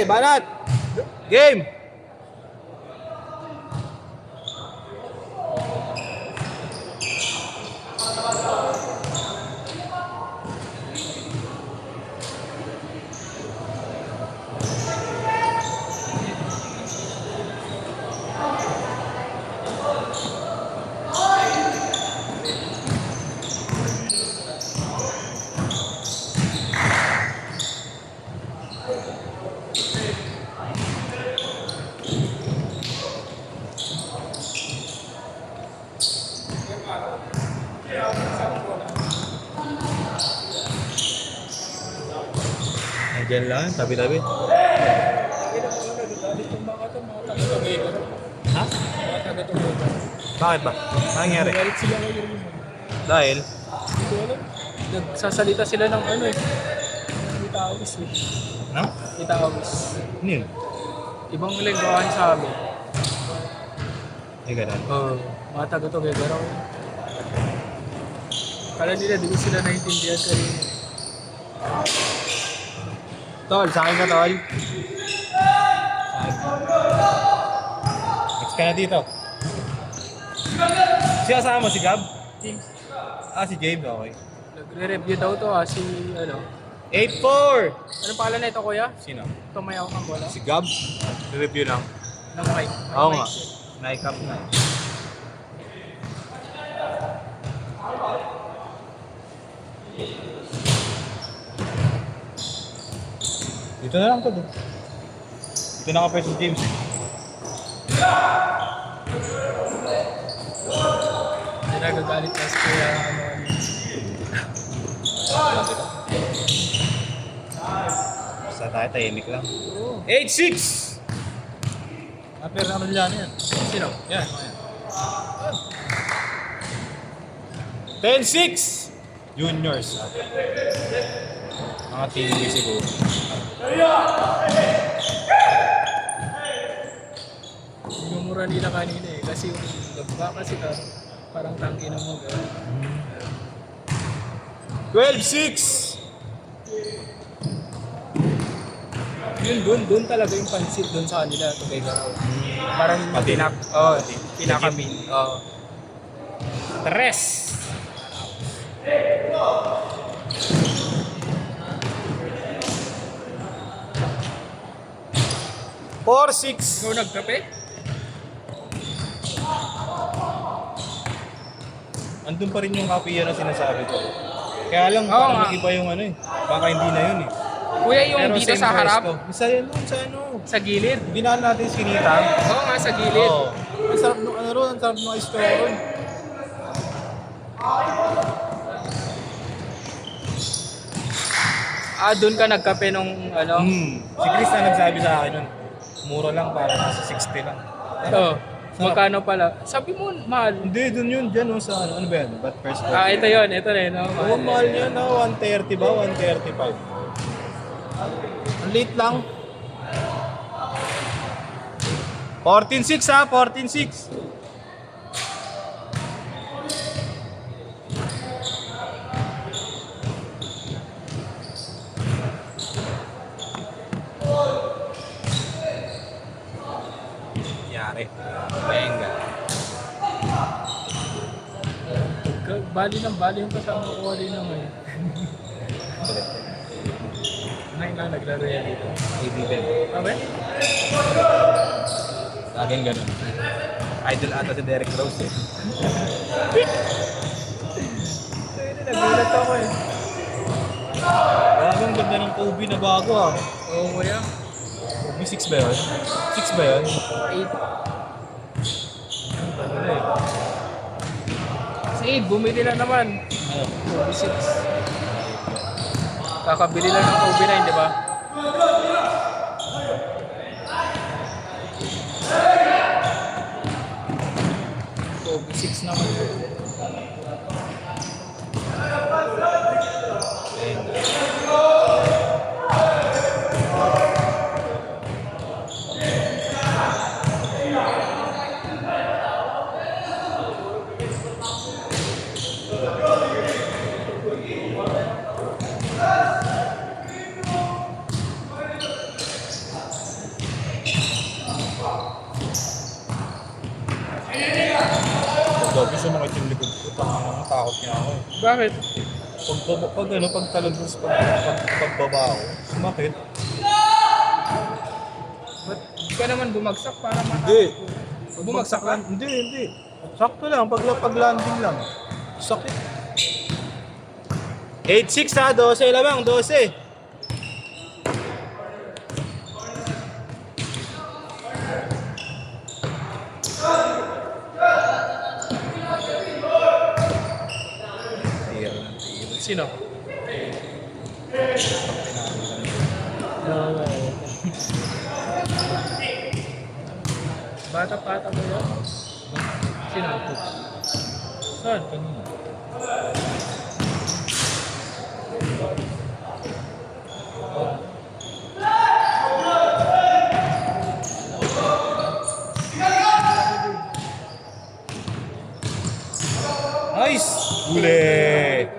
Banat! Game! Diyan lang, tabi-tabi. Ha? Bakit ba? Ano nangyari? Galit sila ngayon. Dahil? Hindi ko alam. Nagsasalita sila ng ano eh. Itawis eh. Ano? Itawis. Ano yun? Ibang lingwahe sa amin. Ay, ganun. Mga taga to kaya garaw. Kala nila, di ko sila naintindihan kanina. Tol, sa akin ka, tol. Next ka na dito. Siya kasama mo, si Gab? James, Ah, si James, okay. nagre-review daw to si ano. 8-4! Anong pala na ito kuya? Sino? Tumayaw kang bola. Si Gab. Review lang. Ng mic. Oo nga. Naikap na. Dito na lang to. Dito naka-press si James. Hindi nagagalit na si kuya. Basta tayo, tahimik lang. Oo. 8-6! Pero ano dyan yan? Sino? Yan. 10-6! Juniors. Mga team B siguro. Minumura nila kanina eh. Kasi yung gabba kasi parang tangina mo. 12-6! Yun, doon talaga yung pansit doon sa kanila. Tugay garaw. Parang yung Pati. pinakamin. Tres! Four, six. Ikaw nagkape? Andun pa rin yung kapiya na sinasabi ko. Kaya lang, Oo parang nga. iba yung ano eh. Baka hindi na yun eh. Kuya, yung Pero dito same sa harap, pwesto. Isa yan nun, sa ano. sa gilid. Binaan natin si Nita. Oo nga, sa gilid. Oo. Ang sarap nung ano ron, ang sarap nung ice cream ron. Doon ka nagkape nung ano? Si Chris na nagsabi sa akin nun. Mura lang, para nasa 60 lang. Oo. Magkano pala? Sabi mo, mahal. Hindi, dun yun, dyan oh, sa ano ba yan? But first Ito yun, ito na yun. Oh, Oo, mahal niya na, 130 ba? 135. Ang late lang. 14-6 ha, 14-6. Yari. Benga. Bali yung kasama ko rin naman. Ngayon lang naglaro yan dito. Ibigan. Okay? Sa akin ganun. Idol ata si Derek Rose eh. Nagulat ako eh. Grabe ang ganda ng Kobe na bago ah. Oo kuya. Kobe 6 ba yun? 6 ba yun? 8. Si 8, bumili na naman. Ano? Kobe 6. Kakabili lang ng Kobe 9, di ba? Kobe 6 naman. Bakit? Pag talon mo sa pagbaba ko, sumakit. Ba't di ka naman bumagsak para Hindi. Bumagsak ka? Hindi. Sakto lang, pag-landing lang. Sakit. 8-6 ha, 12 lamang, 12. Tira ng tira. Sino? Bata-bata mo yan? Sino? Saan? Kanina. Nice! Huli!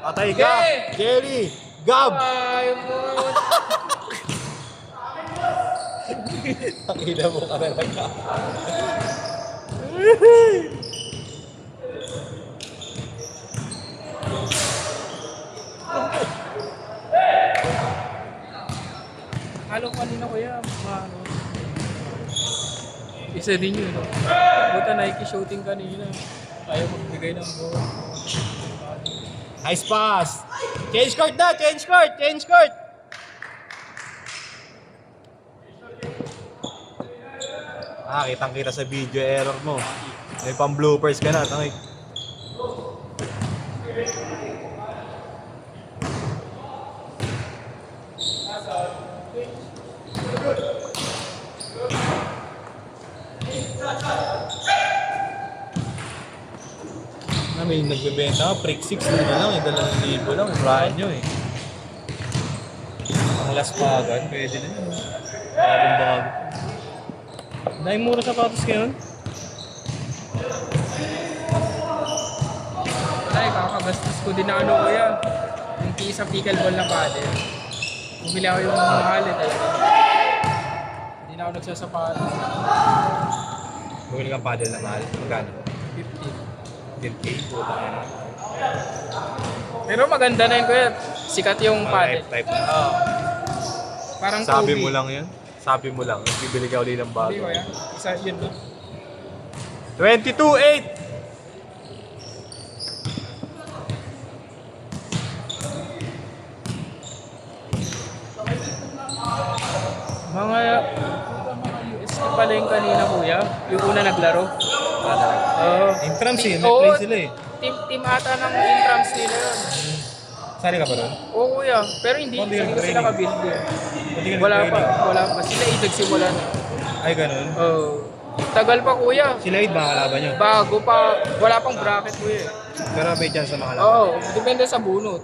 Patay ka! Yay! Jelly! Gab! Ay mo! Pakita mo ka talaga. Halo kanina ko yan. Isa din yun. No? Buta Nike shooting kanina. Ayaw magbigay ng goal. Nice pass! Change court na! Change court! Change court! Kitang-kita sa video error mo. May pang bloopers ka na, tangik. May nagbebenta ka, Prick 6 na lang, 2,000 lang, brand nyo eh. Ang last pa agad, pwede na yun. Bagong bago. Dahil mura sapatos ngayon. Ay, kakagastos ko din na ano ko yan. Yung sa pickleball na paddle. Bumili ako yung mahal eh talaga. Hindi na ako nagsasapatos. Bumili kang paddle na mahal, magkano? 50. 10K, puta ka na. Pero maganda na yun kuya. Sikat yung paddle. Type na. Oo. Parang Sabi Kobe. mo lang yun? Sabi mo lang, bibili ka ulit ng Hindi bago. ko yan. Isa yun no? 22-8! Mga UST pala yung kanina kuya. Yung una naglaro. Oo. Intrams eh, may Oo, play sila eh. Team ata ng intrams nila yun. Sali ka pa doon? Oo kuya. Pero hindi Hindi ka sila nag-training. nakabuild eh. Hindi ka Wala pa. nag-training. Wala pa. Sila nagsimula na. Ay, ganun. Oo. Tagal pa kuya. Sila 8 baka kalaban nyo. Bago pa. Wala pang bracket kuya. Pero may chance na makalaban. Oo. Depende sa bunot.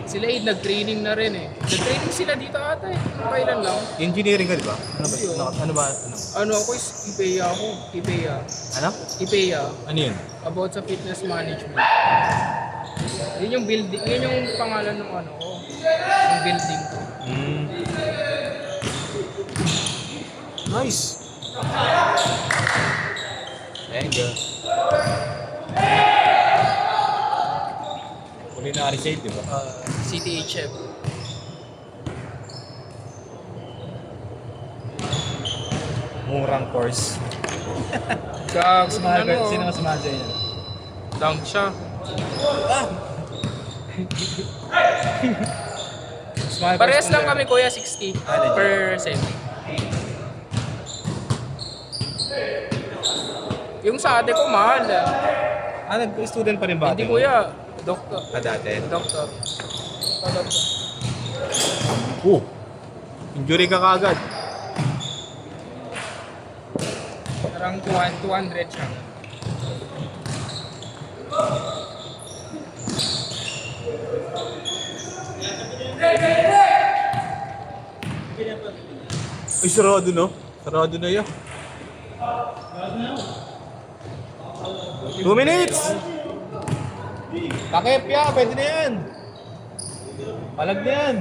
Sila nag-training na rin eh. Nag-training sila dito ata eh. Kailan lang. Engineering ka, di ba? Ano ba? Yun. Ano ba? Ano ako is IPEA ako. IPEA. Ano? IPEA. Ano yun? About sa fitness management. Yun yung building. Yun yung pangalan ng ano ko. Yung building ko. Nice! Thank you. Culinary shade, di ba? CTHF. Murang course. Gago Sino mas mahal sa inyo? Dunk siya. Parehas lang kami kuya, 60 legit. per semi. Yung sa ate ko mahal ah. Nag-student pa rin ba? Hindi kuya, doktor. Dati? Doktor. Doktor. Injury ka kagad. Parang 200 siya. Ay, sarado no? Sarado na yun. 2 minutes! Takip ya, pwede na yan. Palag na yan.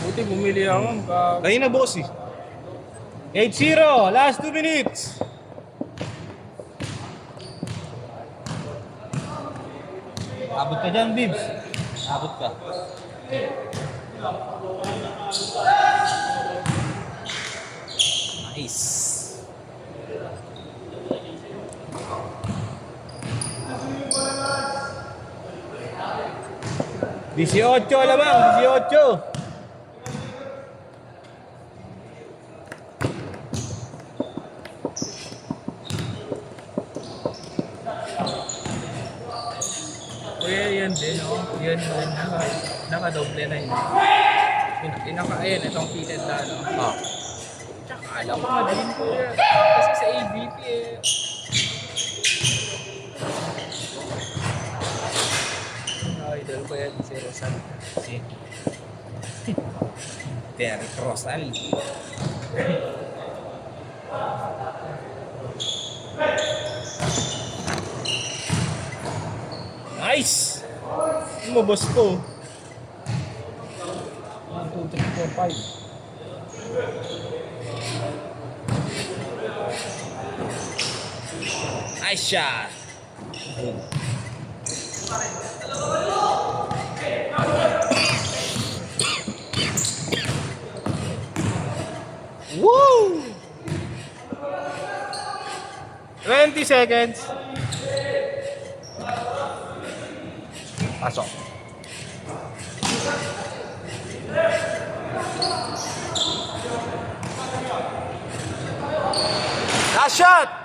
Buti bumili ako. Kanina boss eh. 8-0. Last 2 minutes. Abot ka dyan, Bibs. Abot ka. Nice. Dieciocho lamang, 18. Kuya, yan din, oh. Yan din, nakadoble na yun. Ayan, itong fitted na, no? Ah. Tsaka alam ko nga din, kuya. Kasi sa ABP, eh. Idol ko yan, si Rosal. Si Derek Rosal. Nice! Ano mo, boss ko? 1, 2, 3, 4, 5. Nice shot! Woo! 20 seconds. Pasok. Last shot!